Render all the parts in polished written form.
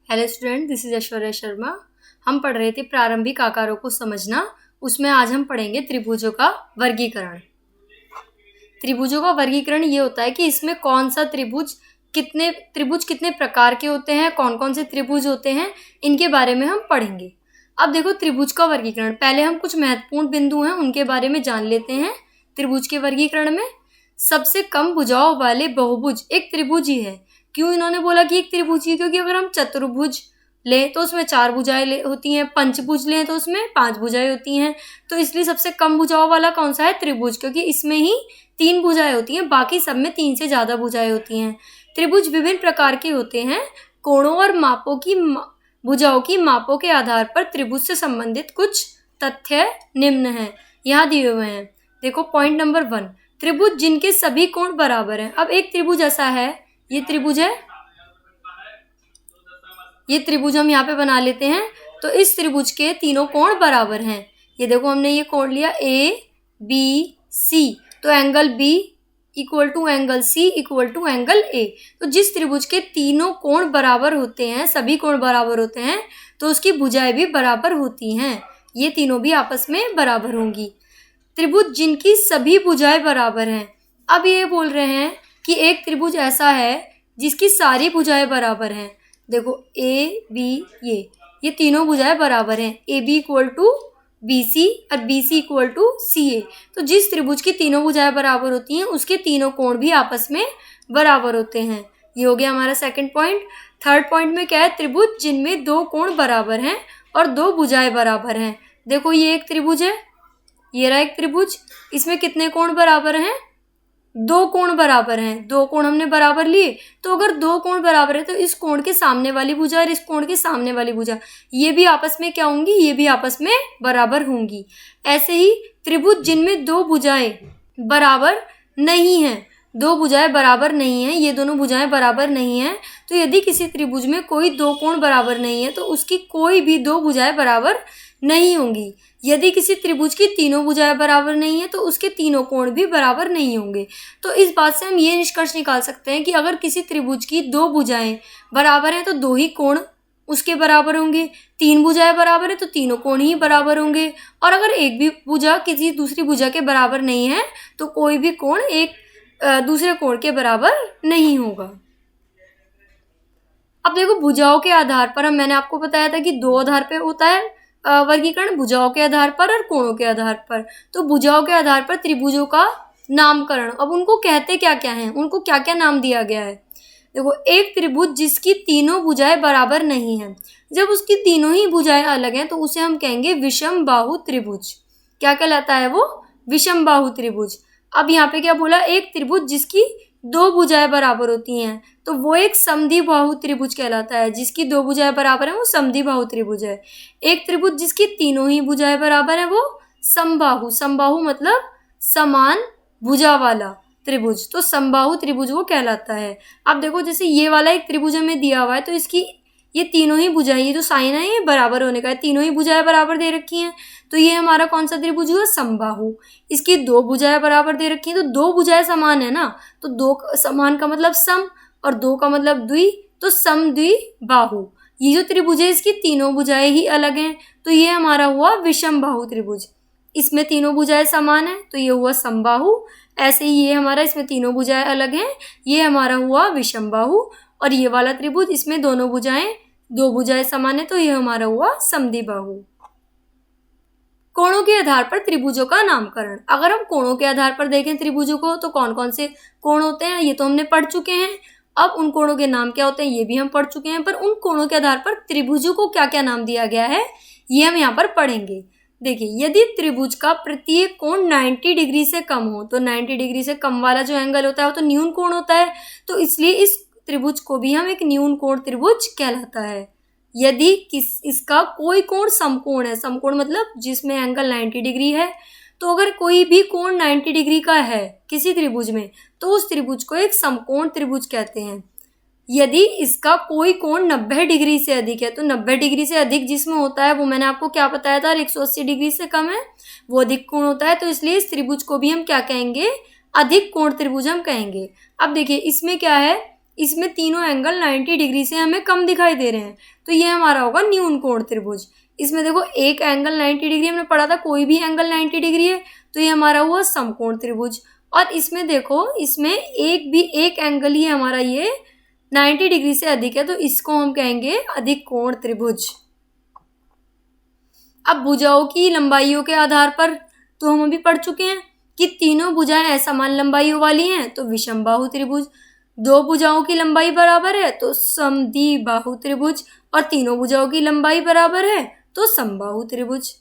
Hello student, this is Aishwarya Sharma. हम पढ़ रहे थे प्रारंभिक आकारों को समझना। उसमें आज हम पढ़ेंगे त्रिभुजों का वर्गीकरण। त्रिभुजों का वर्गीकरण ये होता है कि इसमें कौन सा त्रिभुज कितने प्रकार के होते हैं, कौन कौन से त्रिभुज होते हैं, इनके बारे में हम पढ़ेंगे। अब देखो त्रिभुज का वर्गीकरण, पहले हम कुछ महत्वपूर्ण बिंदु हैं उनके बारे में जान लेते हैं। त्रिभुज के वर्गीकरण में सबसे कम भुजाओं वाले बहुभुज एक त्रिभुज ही है। क्यों इन्होंने बोला कि एक त्रिभुज ही? क्योंकि अगर हम चतुर्भुज लें तो उसमें 4 भुजाएं होती हैं, पंचभुज लें तो उसमें 5 भुजाएं होती हैं। तो इसलिए सबसे कम भुजाओं वाला कौन सा है? त्रिभुज, क्योंकि इसमें ही 3 भुजाएं होती हैं, बाकी सब में 3 से ज़्यादा भुजाएं होती हैं। त्रिभुज विभिन्न प्रकार के होते हैं। कोणों और भुजाओं की मापों के आधार पर त्रिभुज से संबंधित कुछ तथ्य निम्न हैं, यहाँ दिए हुए हैं। देखो पॉइंट नंबर 1, त्रिभुज जिनके सभी कोण बराबर हैं। अब एक त्रिभुज ऐसा है, ये त्रिभुज है, ये त्रिभुज हम यहाँ पे बना लेते हैं। तो इस त्रिभुज के तीनों कोण बराबर हैं। ये देखो हमने ये कोण लिया ABC, तो angle B equal to angle C equal to angle A। तो जिस त्रिभुज के तीनों कोण बराबर होते हैं, सभी कोण बराबर होते हैं, तो उसकी भुजाएं भी बराबर होती हैं। ये तीनों भी आपस में बराबर होंगी। त्रिभुज जिनकी सभी भुजाएं बराबर हैं। अब ये बोल रहे हैं कि एक त्रिभुज ऐसा है जिसकी सारी भुजाएं बराबर हैं। देखो AB, ये तीनों भुजाएं बराबर हैं। AB इक्वल टू BC और BC इक्वल टू CA। तो जिस त्रिभुज की तीनों भुजाएं बराबर होती हैं उसके तीनों कोण भी आपस में बराबर होते हैं। ये हो गया हमारा सेकंड पॉइंट। थर्ड पॉइंट में क्या है? त्रिभुज जिनमें 2 कोण बराबर हैं और 2 भुजाएं बराबर हैं। देखो ये एक त्रिभुज है, ये रहा एक त्रिभुज, इसमें कितने कोण बराबर हैं? 2 कोण बराबर हैं। 2 कोण हमने बराबर लिए, तो अगर 2 कोण बराबर है तो इस कोण के सामने वाली भुजा और इस कोण के सामने वाली भुजा, ये भी आपस में क्या होंगी? ये भी आपस में बराबर होंगी। ऐसे ही त्रिभुज जिनमें 2 भुजाएं बराबर नहीं हैं, 2 भुजाएं बराबर नहीं हैं, ये दोनों भुजाएं बराबर नहीं हैं, तो यदि किसी त्रिभुज में कोई 2 कोण बराबर नहीं है तो उसकी कोई भी 2 भुजाएं बराबर नहीं होंगी। यदि किसी त्रिभुज की तीनों भुजाएं बराबर नहीं है तो उसके तीनों कोण भी बराबर नहीं होंगे। तो इस बात से हम ये निष्कर्ष निकाल सकते हैं कि अगर किसी त्रिभुज की 2 भुजाएं बराबर हैं तो 2 ही कोण उसके बराबर होंगे। 3 भुजाएं बराबर है तो तीनों कोण ही बराबर होंगे। और अगर एक भी भुजा किसी दूसरी भुजा के बराबर नहीं है तो कोई भी कोण एक दूसरे कोण के बराबर नहीं होगा। अब देखो भुजाओं के आधार पर मैंने आपको बताया था कि 2 आधार पे होता है वर्गीकरण, भुजाओं के आधार पर और कोणों के आधार पर। तो भुजाओं के आधार पर त्रिभुजों का नामकरण, अब उनको कहते क्या क्या हैं, उनको क्या क्या नाम दिया गया है। देखो एक त्रिभुज जिसकी तीनों भुजाएं बराबर नहीं हैं, जब उसकी तीनों ही भुजाएं अलग हैं तो उसे हम कहेंगे विषम बाहु त्रिभुज। क्या कहलाता है वो? विषम बाहु त्रिभुज। अब यहाँ पे क्या बोला? एक त्रिभुज जिसकी 2 भुजाएं बराबर होती हैं तो वो एक समद्वि बाहु त्रिभुज कहलाता है। जिसकी 2 भुजाएं बराबर हैं वो समद्वि बाहु त्रिभुज है। एक त्रिभुज जिसकी तीनों ही भुजाएं बराबर हैं वो समबाहु, समबाहु मतलब समान भुजा वाला त्रिभुज, तो समबाहु त्रिभुज वो कहलाता है। अब देखो जैसे ये वाला एक त्रिभुज हमें दिया हुआ है तो इसकी ये तीनों ही भुजाएं, ये जो साइन है ये बराबर होने का है, तीनों ही भुजाएं बराबर दे रखी हैं, तो ये हमारा कौन सा त्रिभुज हुआ? समबाहु। इसकी 2 भुजाएं बराबर दे रखी हैं तो 2 भुजाएं समान है ना, तो 2 समान का मतलब सम और 2 का मतलब द्वि, तो समद्विबाहु। ये जो त्रिभुज है इसकी तीनों भुजाएं ही अलग हैं, तो ये हमारा हुआ विषम बाहु त्रिभुज। इसमें तीनों भुजाएं समान है तो ये हुआ समबाहु। ऐसे ही ये हमारा, इसमें तीनों भुजाएं अलग हैं, ये हमारा हुआ विषम बाहु। और ये वाला त्रिभुज, इसमें 2 भुजाएं समान है तो ये हमारा हुआ समद्विबाहु। कोणों के आधार पर त्रिभुजों का नामकरण। अगर हम कोणों के आधार पर देखें त्रिभुजों को तो कौन कौन से कोण होते हैं ये तो हमने पढ़ चुके हैं। अब उन कोणों के नाम क्या होते हैं ये भी हम पढ़ चुके हैं, पर उन कोणों के आधार पर त्रिभुजों को क्या क्या नाम दिया गया है ये हम यहाँ पर पढ़ेंगे। देखिए यदि त्रिभुज का प्रत्येक कोण 90 डिग्री से कम हो, तो 90 डिग्री से कम वाला जो एंगल होता है वो तो न्यून कोण होता है, तो इसलिए इस त्रिभुज को भी हम एक न्यून कोण त्रिभुज कहलाता है। यदि इसका कोई कोण समकोण है, समकोण मतलब जिसमें एंगल 90 डिग्री है, तो अगर कोई भी कोण 90 डिग्री का है किसी त्रिभुज में तो उस त्रिभुज को एक समकोण त्रिभुज कहते हैं। यदि इसका कोई कोण 90 डिग्री से अधिक है, तो 90 डिग्री से अधिक जिसमें होता है वो मैंने आपको क्या बताया था, 180 डिग्री से कम है वो अधिक कोण होता है, तो इसलिए इस त्रिभुज को भी हम क्या कहेंगे? अधिक कोण त्रिभुज हम कहेंगे। अब देखिए इसमें क्या है, इसमें तीनों एंगल 90 डिग्री से हमें कम दिखाई दे रहे हैं, तो ये हमारा होगा न्यून कोण त्रिभुज। इसमें देखो एक एंगल 90 डिग्री हमने पढ़ा था, कोई भी एंगल 90 डिग्री है तो ये हमारा हुआ समकोण त्रिभुज। और इसमें देखो इसमें एक एंगल ही हमारा ये 90 डिग्री से अधिक है, तो इसको हम कहेंगे अधिक कोण त्रिभुज। अब भुजाओं की लंबाइयों के आधार पर तो हम अभी पढ़ चुके हैं कि तीनों भुजाएं असमान लंबाइयों वाली हैं तो विषमबाहु त्रिभुज, दो भुजाओं की लंबाई बराबर है तो समद्विबाहु त्रिभुज, और तीनों भुजाओं की लंबाई बराबर है तो समबाहु त्रिभुज।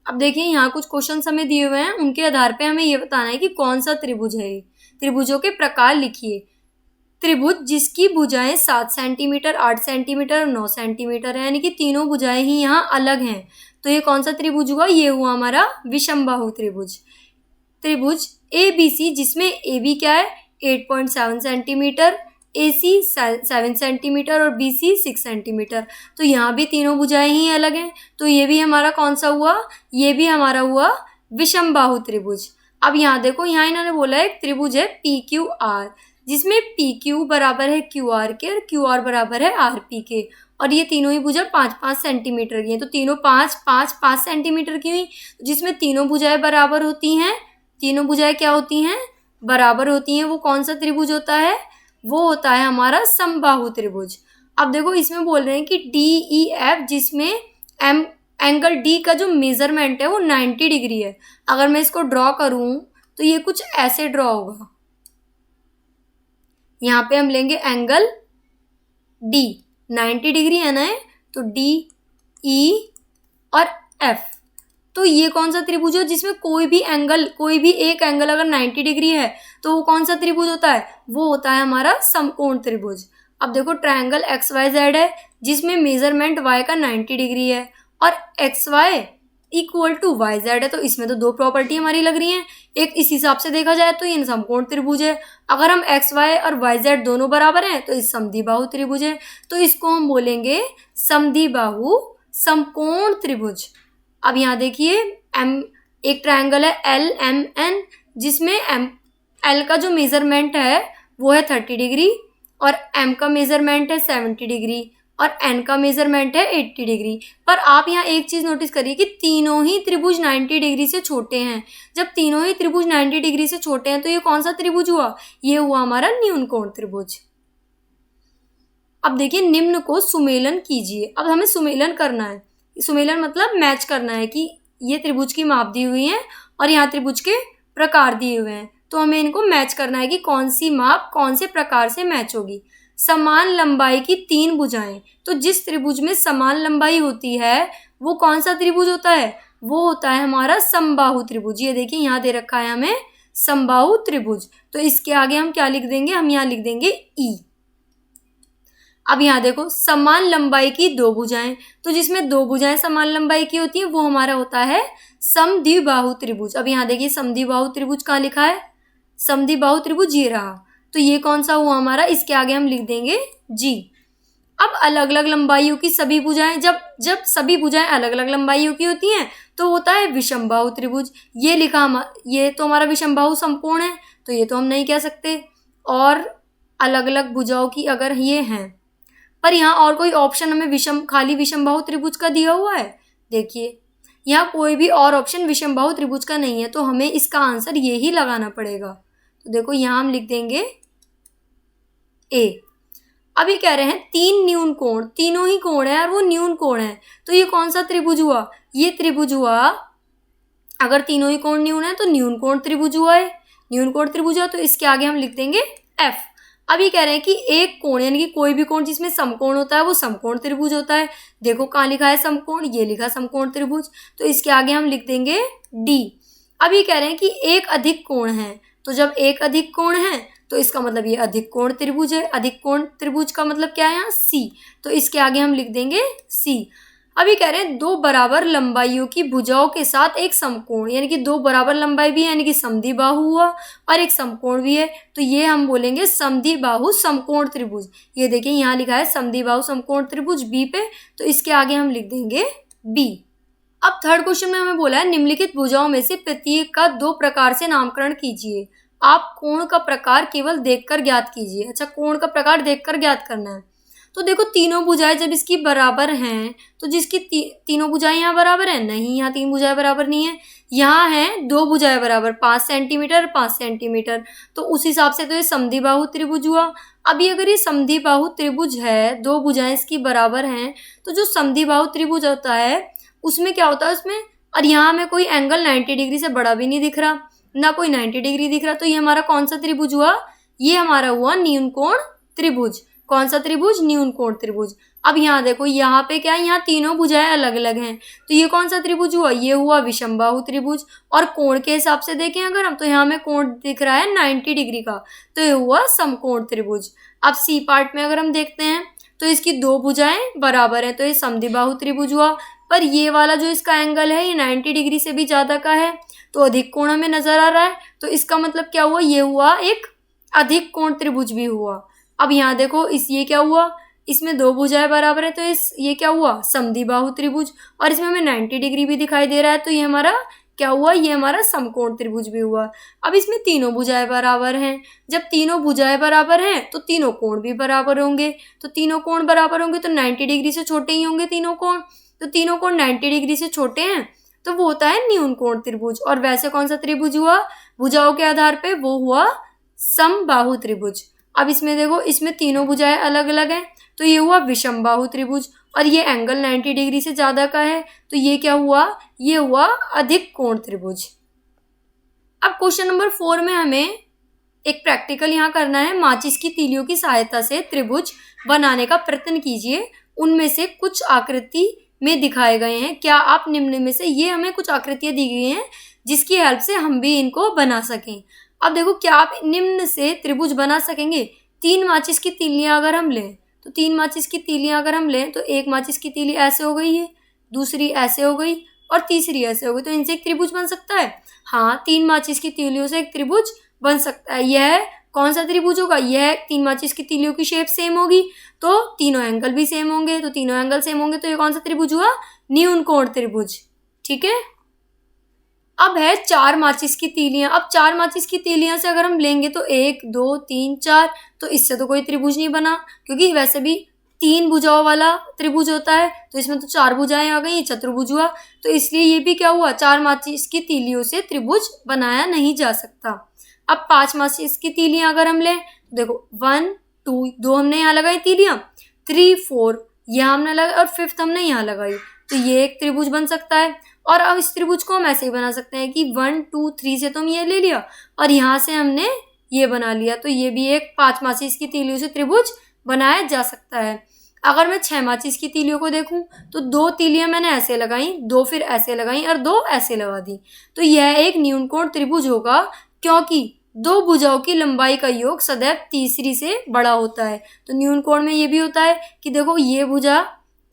अब देखिए यहाँ कुछ क्वेश्चन हमें दिए हुए हैं, उनके आधार पे हमें ये बताना है कि कौन सा त्रिभुज है। त्रिभुजों के प्रकार लिखिए। त्रिभुज जिसकी भुजाएं 7 सेंटीमीटर, 8 सेंटीमीटर और 9 सेंटीमीटर है, यानी कि तीनों भुजाएं ही यहाँ अलग हैं, तो ये कौन सा त्रिभुज हुआ? ये हुआ हमारा विषमबाहु त्रिभुज। त्रिभुज ABC जिसमें AB क्या है 8.7 सेंटीमीटर, AC 7 सेंटीमीटर और BC 6 सेंटीमीटर, तो यहाँ भी तीनों भुजाएं ही अलग हैं, तो ये भी हमारा कौन सा हुआ? ये भी हमारा हुआ विषमबाहु त्रिभुज। अब यहाँ देखो, यहाँ इन्होंने बोला है त्रिभुज है PQR जिसमें PQ बराबर है QR के और QR बराबर है RP के, और ये तीनों ही भुजा 5-5 सेंटीमीटर की हैं, तो तीनों 5-5 सेंटीमीटर की हुई, जिसमें तीनों भुजाएं बराबर होती हैं। तीनों भुजाएं क्या होती हैं? बराबर होती हैं। वो कौन सा त्रिभुज होता है? वो होता है हमारा समबाहु त्रिभुज। अब देखो इसमें बोल रहे हैं कि DEF जिसमें एंगल D का जो मेजरमेंट है वो 90 डिग्री है। अगर मैं इसको ड्रॉ करूं तो ये कुछ ऐसे ड्रॉ होगा। यहाँ पे हम लेंगे एंगल D 90 डिग्री है ना, तो D E और F, तो ये कौन सा त्रिभुज है जिसमें कोई भी एक एंगल अगर 90 डिग्री है तो वो कौन सा त्रिभुज होता है? वो होता है हमारा समकोण त्रिभुज। अब देखो ट्रायंगल XYZ है जिसमें मेजरमेंट Y का 90 डिग्री है और XY इक्वल टू YZ है, तो इसमें तो दो प्रॉपर्टी हमारी लग रही हैं। एक इस हिसाब से देखा जाए तो ये समकोण त्रिभुज है। अगर हम XY और YZ दोनों बराबर हैं तो इस समद्विबाहु त्रिभुज है, तो इसको हम बोलेंगे समद्विबाहु समकोण त्रिभुज। अब यहाँ देखिए एक ट्रायंगल है LMN जिसमें L का जो मेजरमेंट है वो है 30 डिग्री और M का मेजरमेंट है 70 डिग्री और N का मेजरमेंट है 80 डिग्री। पर आप यहाँ एक चीज़ नोटिस करिए कि तीनों ही त्रिभुज 90 डिग्री से छोटे हैं। जब तीनों ही त्रिभुज 90 डिग्री से छोटे हैं तो ये कौन सा त्रिभुज हुआ? ये हुआ हमारा न्यून कोण त्रिभुज। अब देखिए निम्न को सुमेलन कीजिए। अब हमें सुमेलन करना है। सुमेलन मतलब मैच करना है कि ये त्रिभुज की माप दी हुई है और यहाँ त्रिभुज के प्रकार दिए हुए हैं, तो हमें इनको मैच करना है कि कौन सी माप कौन से प्रकार से मैच होगी। समान लंबाई की 3 भुजाएं, तो जिस त्रिभुज में समान लंबाई होती है वो कौन सा त्रिभुज होता है? वो होता है हमारा समबाहु त्रिभुज। ये देखिए यहाँ दे रखा है हमें समबाहु त्रिभुज, तो इसके आगे हम क्या लिख देंगे? हम यहाँ लिख देंगे E। अब यहाँ देखो समान लंबाई की 2 भुजाएं, तो जिसमें 2 भुजाएं समान लंबाई की होती है वो हमारा होता है समद्विबाहु त्रिभुज। अब यहाँ देखिए समद्विबाहु त्रिभुज कहाँ लिखा है? समद्विबाहु त्रिभुज ये रहा, तो ये कौन सा हुआ हमारा? इसके आगे हम लिख देंगे G। अब अलग अलग लंबाइयों की सभी भुजाएं, जब सभी भुजाएं अलग अलग लंबाइयों की होती हैं तो होता है विषमबाहु त्रिभुज। ये लिखा ये तो हमारा विषमबाहु समकोण है, तो ये तो हम नहीं कह सकते। और अलग अलग भुजाओं की अगर ये हैं, पर यहाँ और कोई ऑप्शन हमें खाली विषमबाहु त्रिभुज का दिया हुआ है? देखिए यहाँ कोई भी और ऑप्शन विषमबाहु त्रिभुज का नहीं है, तो हमें इसका आंसर ये ही लगाना पड़ेगा। तो देखो यहाँ हम लिख देंगे A। अभी कह रहे हैं 3 न्यून कोण, तीनों ही कोण है और वो न्यून कोण है, तो ये कौन सा त्रिभुज हुआ? ये त्रिभुज हुआ, अगर तीनों ही कोण न्यून है तो न्यून कोण त्रिभुज हुआ है। न्यून कोण त्रिभुज है तो इसके आगे हम लिख देंगे F। अभी कह रहे हैं कि एक कोण यानी कि कोई भी कोण जिसमें समकोण होता है वो समकोण त्रिभुज होता है। देखो कहाँ लिखा है समकोण? ये लिखा समकोण त्रिभुज, तो इसके आगे हम लिख देंगे D। अभी कह रहे हैं कि एक अधिक कोण है, तो जब एक अधिक कोण है तो इसका मतलब ये अधिक कोण त्रिभुज है। अधिक कोण त्रिभुज का मतलब क्या है यहाँ? C, तो इसके आगे हम लिख देंगे C। अभी कह रहे हैं 2 बराबर लंबाइयों की भुजाओं के साथ एक समकोण, यानी कि 2 बराबर लंबाई भी है, यानी कि समद्विबाहु हुआ और एक समकोण भी है, तो ये हम बोलेंगे समद्विबाहु समकोण त्रिभुज। ये देखिए यहाँ लिखा है समद्विबाहु समकोण त्रिभुज B पे, तो इसके आगे हम लिख देंगे B। अब थर्ड क्वेश्चन में हमें बोला है निम्नलिखित भुजाओं में से प्रत्येक का 2 प्रकार से नामकरण कीजिए। आप कोण का प्रकार केवल देखकर ज्ञात कीजिए। अच्छा, कोण का प्रकार देखकर ज्ञात करना है। तो देखो तीनों भुजाएं जब इसकी बराबर हैं तो जिसकी तीनों भुजाएं यहाँ बराबर हैं, नहीं यहाँ तीन भुजाएं बराबर नहीं है, यहाँ है दो भुजाएं बराबर 5 सेंटीमीटर 5 सेंटीमीटर, तो उस हिसाब से तो ये समद्विबाहु त्रिभुज हुआ। अभी अगर ये समद्विबाहु त्रिभुज है, दो भुजाएं इसकी बराबर हैं, तो जो समद्विबाहु त्रिभुज होता है उसमें क्या होता है उसमें, और यहाँ हमें कोई एंगल 90 डिग्री से बड़ा भी नहीं दिख रहा, ना कोई 90 डिग्री दिख रहा, तो ये हमारा कौन सा त्रिभुज हुआ, ये हमारा हुआ न्यूनकोण त्रिभुज। कौन सा त्रिभुज, न्यूनकोण त्रिभुज। अब यहाँ देखो यहाँ पे क्या है, यहाँ तीनों भुजाएं अलग अलग हैं, तो ये कौन सा त्रिभुज हुआ, ये हुआ विषमबाहु त्रिभुज। और कोण के हिसाब से देखें अगर हम, तो यहाँ में कोण दिख रहा है 90 डिग्री का, तो ये हुआ समकोण त्रिभुज। अब सी पार्ट में अगर हम देखते हैं तो इसकी दो भुजाएं बराबर हैं, तो ये समद्विबाहु त्रिभुज हुआ। पर ये वाला जो इसका एंगल है ये 90 डिग्री से भी ज़्यादा का है, तो अधिक कोण हमें नजर आ रहा है, तो इसका मतलब क्या हुआ, ये हुआ एक अधिक कोण त्रिभुज भी हुआ। अब यहाँ देखो ये क्या हुआ, इसमें दो भुजाएं बराबर है, तो ये क्या हुआ, समद्विबाहु त्रिभुज, और इसमें हमें 90 डिग्री भी दिखाई दे रहा है, तो ये हमारा क्या हुआ, ये हमारा समकोण त्रिभुज भी हुआ। अब इसमें तीनों भुजाएं बराबर हैं, जब तीनों भुजाएं बराबर हैं तो तीनों कोण भी बराबर होंगे, तो तीनों कोण बराबर होंगे तो 90 डिग्री से छोटे ही होंगे तीनों कोण, तो तीनों कोण 90 डिग्री से छोटे हैं, तो वो होता है न्यूनकोण त्रिभुज। और वैसे कौन सा त्रिभुज हुआ भुजाओं के आधार पे, वो हुआ समबाहु त्रिभुज। अब इसमें देखो इसमें तीनों भुजाएं अलग अलग हैं, तो ये हुआ विषमबाहु त्रिभुज, और ये एंगल 90 डिग्री से ज़्यादा का है, तो ये क्या हुआ, ये हुआ अधिक कोण त्रिभुज। अब क्वेश्चन नंबर 4 में हमें एक प्रैक्टिकल यहाँ करना है। माचिस की तीलियों की सहायता से त्रिभुज बनाने का प्रयत्न कीजिए, उनमें से कुछ आकृति में दिखाए गए हैं, क्या आप निम्न में से, ये हमें कुछ आकृतियाँ दी गई हैं जिसकी हेल्प से हम भी इनको बना सकें। अब देखो क्या आप निम्न से त्रिभुज बना सकेंगे। 3 माचिस की तीलियां अगर हम लें, तो 3 माचिस की तीलियां अगर हम लें तो एक माचिस की तीली ऐसे हो गई है, दूसरी ऐसे हो गई और तीसरी ऐसे हो गई, तो इनसे एक त्रिभुज बन सकता है। हाँ, 3 माचिस की तीलियों से एक त्रिभुज बन सकता है। यह कौन सा त्रिभुज होगा, यह 3 माचिस की तीलियों की शेप सेम होगी, तो तीनों एंगल भी सेम होंगे, तो तीनों एंगल सेम होंगे, तो ये कौन सा त्रिभुज हुआ, न्यूनकोण त्रिभुज। ठीक है। अब है 4 माचिस की तीलियां। अब 4 माचिस की तीलियां से अगर हम लेंगे तो 1 2 3 4, तो इससे तो कोई त्रिभुज नहीं बना, क्योंकि वैसे भी 3 भुजाओं वाला त्रिभुज होता है, तो इसमें तो 4 भुजाएं आ गई, चतुर्भुज हुआ, तो इसलिए ये भी क्या हुआ, 4 माचिस की तीलियों से त्रिभुज बनाया नहीं जा सकता। अब 5 माचिस की तीलियां अगर हम लें, देखो 1 2, 2 हमने यहाँ लगाई तीलियां, 3 4 यहाँ हमने लगाई और 5th हमने यहाँ लगाई, तो ये एक त्रिभुज बन सकता है। और अब इस त्रिभुज को हम ऐसे ही बना सकते हैं कि 1 2 3 से तो हम ये ले लिया और यहाँ से हमने ये बना लिया, तो ये भी एक 5 माचिस की तीलियों से त्रिभुज बनाया जा सकता है। अगर मैं 6 माचिस की तीलियों को देखूं तो 2 तीलियां मैंने ऐसे लगाई, 2 फिर ऐसे लगाई और 2 ऐसे लगा दी, तो यह एक न्यूनकोण त्रिभुज होगा, क्योंकि 2 भुजाओं की लंबाई का योग सदैव तीसरी से बड़ा होता है। तो न्यूनकोण में ये भी होता है कि देखो ये भुजा,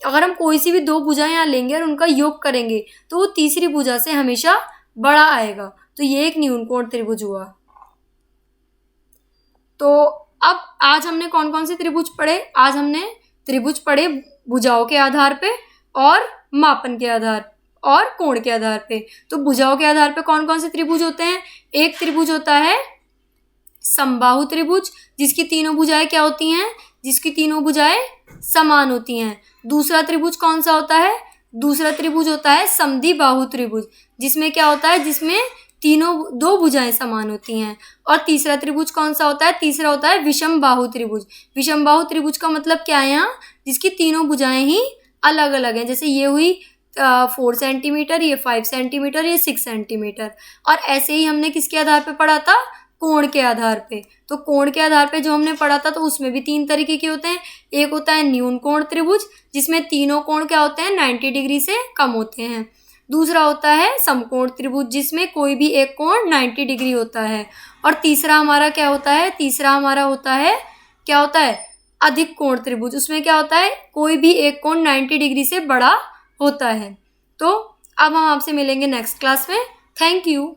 अगर हम कोई सी भी 2 भुजाएं यहाँ लेंगे और उनका योग करेंगे तो वो तीसरी भुजा से हमेशा बड़ा आएगा, तो ये एक न्यूनकोण त्रिभुज हुआ। तो अब आज हमने कौन कौन से त्रिभुज पढ़े, आज हमने त्रिभुज पढ़े भुजाओं के आधार पे और मापन के आधार और कोण के आधार पे। तो भुजाओं के आधार पे कौन कौन से त्रिभुज होते हैं, एक त्रिभुज होता है समबाहु त्रिभुज, जिसकी तीनों भुजाएं क्या होती हैं, जिसकी तीनों भुजाएं समान होती हैं। दूसरा त्रिभुज कौन सा होता है, दूसरा त्रिभुज होता है समद्विबाहु त्रिभुज, जिसमें क्या होता है, जिसमें तीनों 2 भुजाएं समान होती हैं। और तीसरा त्रिभुज कौन सा होता है, तीसरा होता है विषमबाहु त्रिभुज। विषमबाहु त्रिभुज का मतलब क्या है, यहाँ जिसकी तीनों भुजाएं ही अलग अलग हैं, जैसे ये हुई 4 सेंटीमीटर, ये 5 सेंटीमीटर, ये 6 सेंटीमीटर। और ऐसे ही हमने किसके आधार पे पढ़ा था, कोण के आधार पे। तो कोण के आधार पे जो हमने पढ़ा था तो उसमें भी 3 तरीके के होते हैं। एक होता है न्यूनकोण त्रिभुज, जिसमें तीनों कोण क्या होते हैं, 90 डिग्री से कम होते हैं। दूसरा होता है समकोण त्रिभुज, जिसमें कोई भी एक कोण 90 डिग्री होता है। और तीसरा हमारा क्या होता है, तीसरा हमारा होता है क्या होता है, अधिक कोण त्रिभुज। उसमें क्या होता है, कोई भी एक कोण 90 डिग्री से बड़ा होता है। तो अब हम आपसे मिलेंगे नेक्स्ट क्लास में। Thank you.